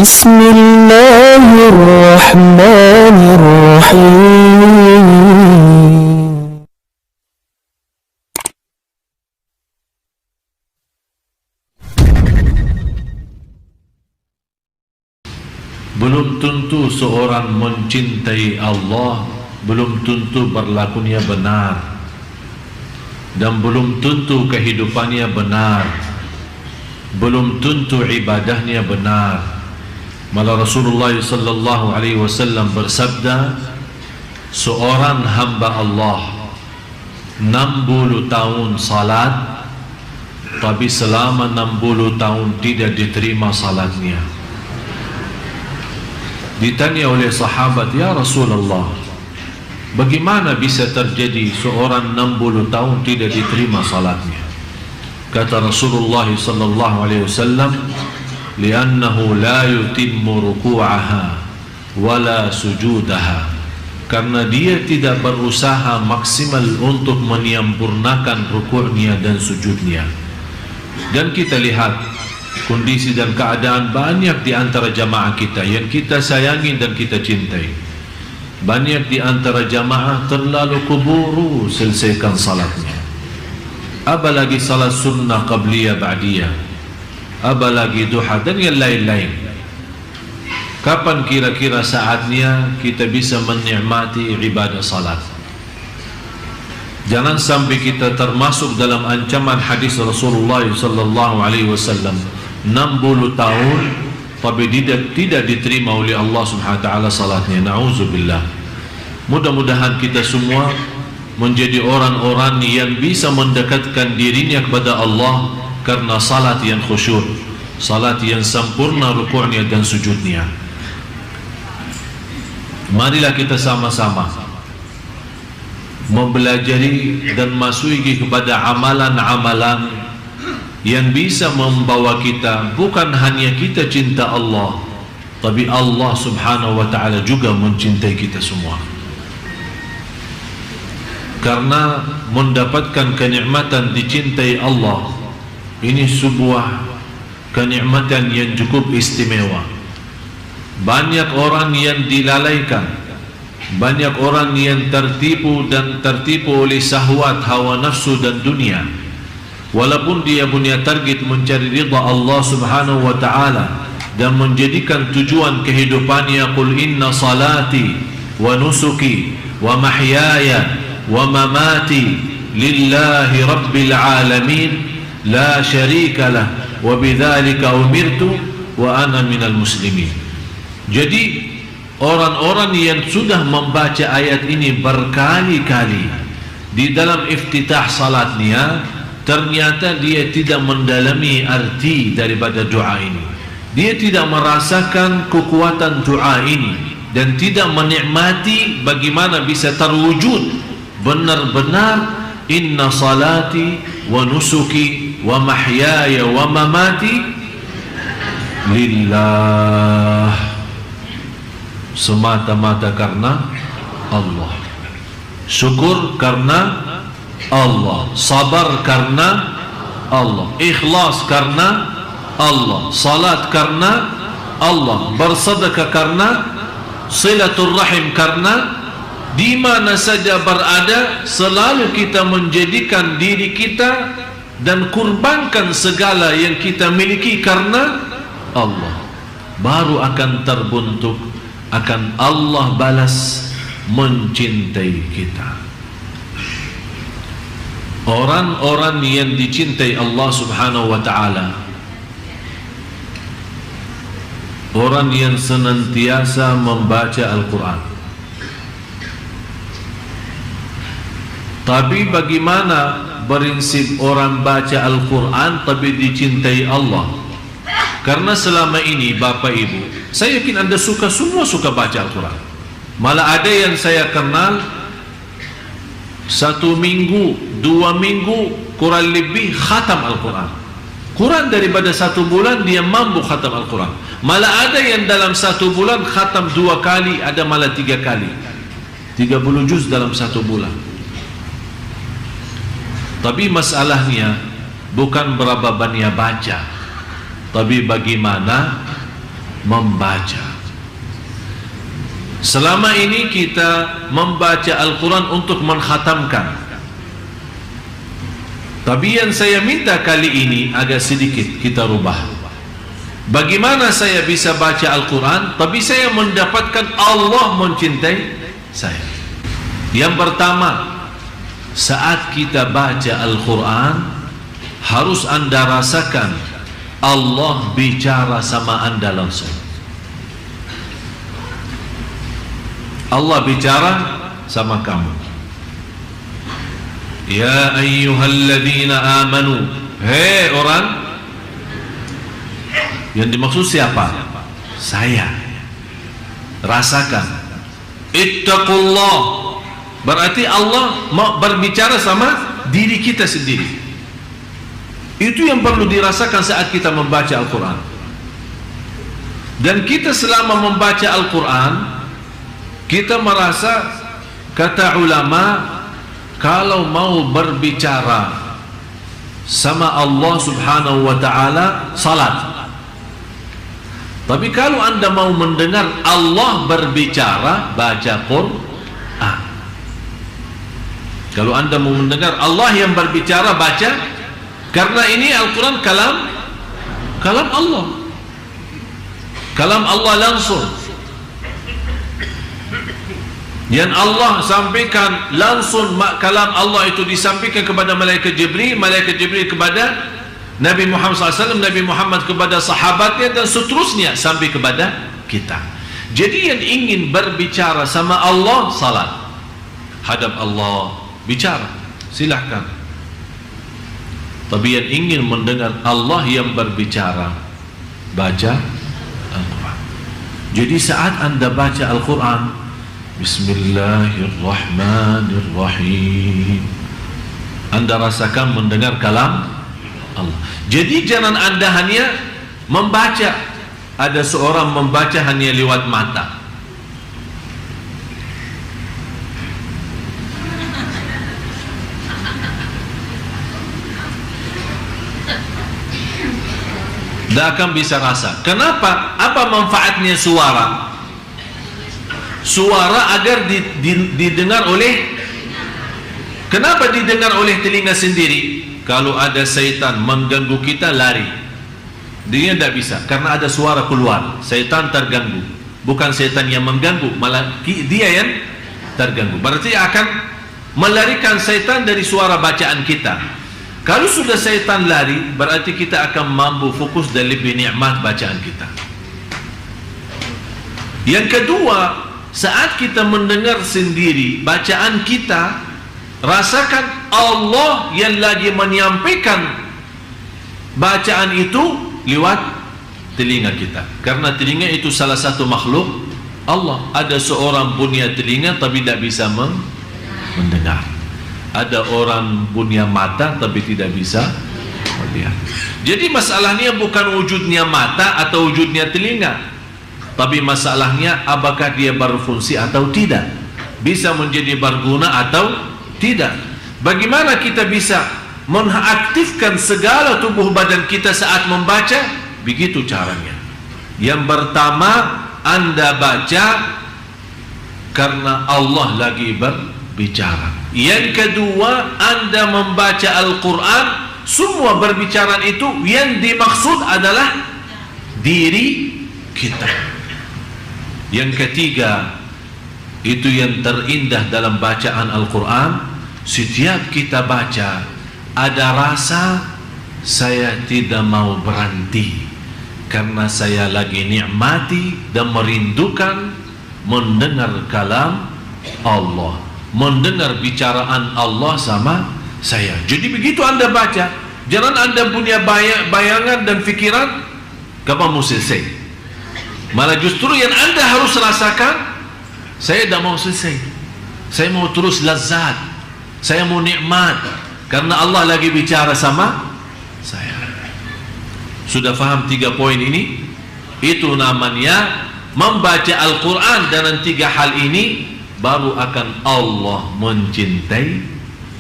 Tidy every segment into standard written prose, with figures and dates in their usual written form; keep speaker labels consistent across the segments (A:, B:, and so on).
A: بسم الله الرحمن الرحيم.
B: Belum tentu seorang mencintai Allah, belum tentu berlakunya benar, dan belum tentu kehidupannya benar, belum tentu ibadahnya benar. Malah Rasulullah sallallahu alaihi wasallam bersabda, seorang hamba Allah 60 tahun salat, tapi selama 60 tahun tidak diterima salatnya. Ditanya oleh sahabat, ya Rasulullah, bagaimana bisa terjadi seorang 60 tahun tidak diterima salatnya? Kata Rasulullah sallallahu alaihi wasallam, li'annahu la yutimmu ruku'aha wala sujudaha, karena dia tidak berusaha maksimal untuk menyempurnakan rukuknya dan sujudnya. Dan kita lihat kondisi dan keadaan banyak di antara jamaah kita yang kita sayangi dan kita cintai. Banyak di antara jamaah terlalu keburu selesaikan salatnya, apalagi salat sunnah qabliyah ba'diyah, apalagi duha dan yang lain-lain. Kapan kira-kira saatnya kita bisa menikmati ibadah salat? Jangan sampai kita termasuk dalam ancaman hadis Rasulullah sallallahu alaihi wasallam, 60 tahun tapi tidak diterima oleh Allah Subhanahu wa taala salatnya. Nauzubillah. Mudah-mudahan kita semua menjadi orang-orang yang bisa mendekatkan dirinya kepada Allah karena salat yang khusyuk, salat yang sempurna rukuknya dan sujudnya. Marilah kita sama-sama mempelajari dan masuki kepada amalan-amalan yang bisa membawa kita, bukan hanya kita cinta Allah, tapi Allah Subhanahu wa ta'ala juga mencintai kita semua. Karena mendapatkan kenikmatan dicintai Allah, ini sebuah kenikmatan yang cukup istimewa. Banyak orang yang dilalaikan, banyak orang yang tertipu oleh syahwat, hawa nafsu dan dunia, walaupun dia punya target mencari ridha Allah Subhanahu wa ta'ala dan menjadikan tujuan kehidupannya, qul inna salati wa nusuki wa mahyaya wa mamati lillahi rabbil alamin la syarika lah wa bidzalika umirtu wa ana minal muslimin. Jadi orang-orang yang sudah membaca ayat ini berkali-kali di dalam iftitah salatnya, ternyata dia tidak mendalami arti daripada doa ini. Dia tidak merasakan kekuatan doa ini dan tidak menikmati bagaimana bisa terwujud benar-benar inna salati wa nusuki wa mahyaya wa mamati lillah, semata-mata karena Allah, syukur karena Allah, sabar karena Allah, ikhlas karena Allah, salat karena Allah, bersedekah karena, silaturrahim karena. Di mana saja berada, selalu kita menjadikan diri kita dan kurbankan segala yang kita miliki karena Allah, baru akan terbentuk, akan Allah balas mencintai kita. Orang-orang yang dicintai Allah Subhanahu wa ta'ala, orang yang senantiasa membaca Al-Quran. Tapi bagaimana prinsip orang baca Al-Quran tapi dicintai Allah? Karena selama ini Bapak Ibu, saya yakin Anda semua suka baca Al-Quran. Malah ada yang saya kenal 1 minggu, 2 minggu kurang lebih khatam Al-Quran. Kurang daripada 1 bulan dia mampu khatam Al-Quran. Malah ada yang dalam 1 bulan khatam 2 kali, ada malah 3 kali, 30 juz dalam 1 bulan. Tapi masalahnya bukan berapa banyak baca, tapi bagaimana membaca. Selama ini kita membaca Al-Quran untuk mengkhatamkan, tapi yang saya minta kali ini agak sedikit kita rubah. Bagaimana saya bisa baca Al-Quran tapi saya mendapatkan Allah mencintai saya? Yang pertama, saat kita baca Al-Quran harus anda rasakan Allah bicara sama anda langsung. Allah bicara sama kamu. Ya ayyuhalladzina amanu, hei orang. Yang dimaksud siapa? Saya. Rasakan. Ittaqullah, berarti Allah mau berbicara sama diri kita sendiri. Itu yang perlu dirasakan saat kita membaca Al-Quran. Dan kita selama membaca Al-Quran, kita merasa, kata ulama, kalau mau berbicara sama Allah subhanahu wa ta'ala, salat. Tapi kalau anda mau mendengar Allah berbicara, baca Quran. Kalau anda mau mendengar Allah yang berbicara, baca. Karena ini Al-Quran kalam Allah, kalam Allah langsung, yang Allah sampaikan langsung. Kalam Allah itu disampaikan kepada malaikat Jibril, malaikat Jibril kepada Nabi Muhammad SAW, Nabi Muhammad kepada sahabatnya, dan seterusnya sampai kepada kita. Jadi yang ingin berbicara sama Allah, salat, hadap Allah, bicara, silahkan. Tapi yang ingin mendengar Allah yang berbicara, baca Al-Quran. Jadi saat anda baca Al-Quran, Bismillahirrahmanirrahim, anda rasakan mendengar kalam Allah. Jadi jangan anda hanya membaca. Ada seorang membaca hanya lewat mata. Tidak akan bisa rasa. Kenapa? Apa manfaatnya suara? Suara agar didengar oleh, kenapa didengar oleh telinga sendiri? Kalau ada syaitan mengganggu kita, lari. Dia tidak bisa, karena ada suara keluar. Syaitan terganggu. Bukan syaitan yang mengganggu, malah dia yang terganggu. Berarti akan melarikan syaitan dari suara bacaan kita. Kalau sudah syaitan lari, berarti kita akan mampu fokus dan lebih nikmat bacaan kita. Yang kedua, saat kita mendengar sendiri bacaan kita, rasakan Allah yang lagi menyampaikan bacaan itu lewat telinga kita. Karena telinga itu salah satu makhluk Allah. Ada seorang punya telinga tapi tidak bisa mendengar. Ada orang punya mata tapi tidak bisa melihat. Jadi masalahnya bukan wujudnya mata atau wujudnya telinga, tapi masalahnya apakah dia berfungsi atau tidak, bisa menjadi berguna atau tidak. Bagaimana kita bisa mengaktifkan segala tubuh badan kita saat membaca? Begitu caranya. Yang pertama, anda baca karena Allah lagi berbicara. Yang kedua, anda membaca Al-Quran, semua berbicara itu yang dimaksud adalah diri kita. Yang ketiga, itu yang terindah dalam bacaan Al-Quran, setiap kita baca ada rasa saya tidak mau berhenti, karena saya lagi nikmati dan merindukan mendengar kalam Allah, mendengar bicaraan Allah sama saya. Jadi begitu anda baca, jangan anda punya bayangan dan fikiran kapan mau selesai. Malah justru yang anda harus rasakan, saya tidak mau selesai, saya mau terus lazat, saya mau nikmat, karena Allah lagi bicara sama saya. Sudah faham 3 poin ini? Itu namanya membaca Al-Quran. Dan 3 hal ini baru akan Allah mencintai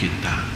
B: kita.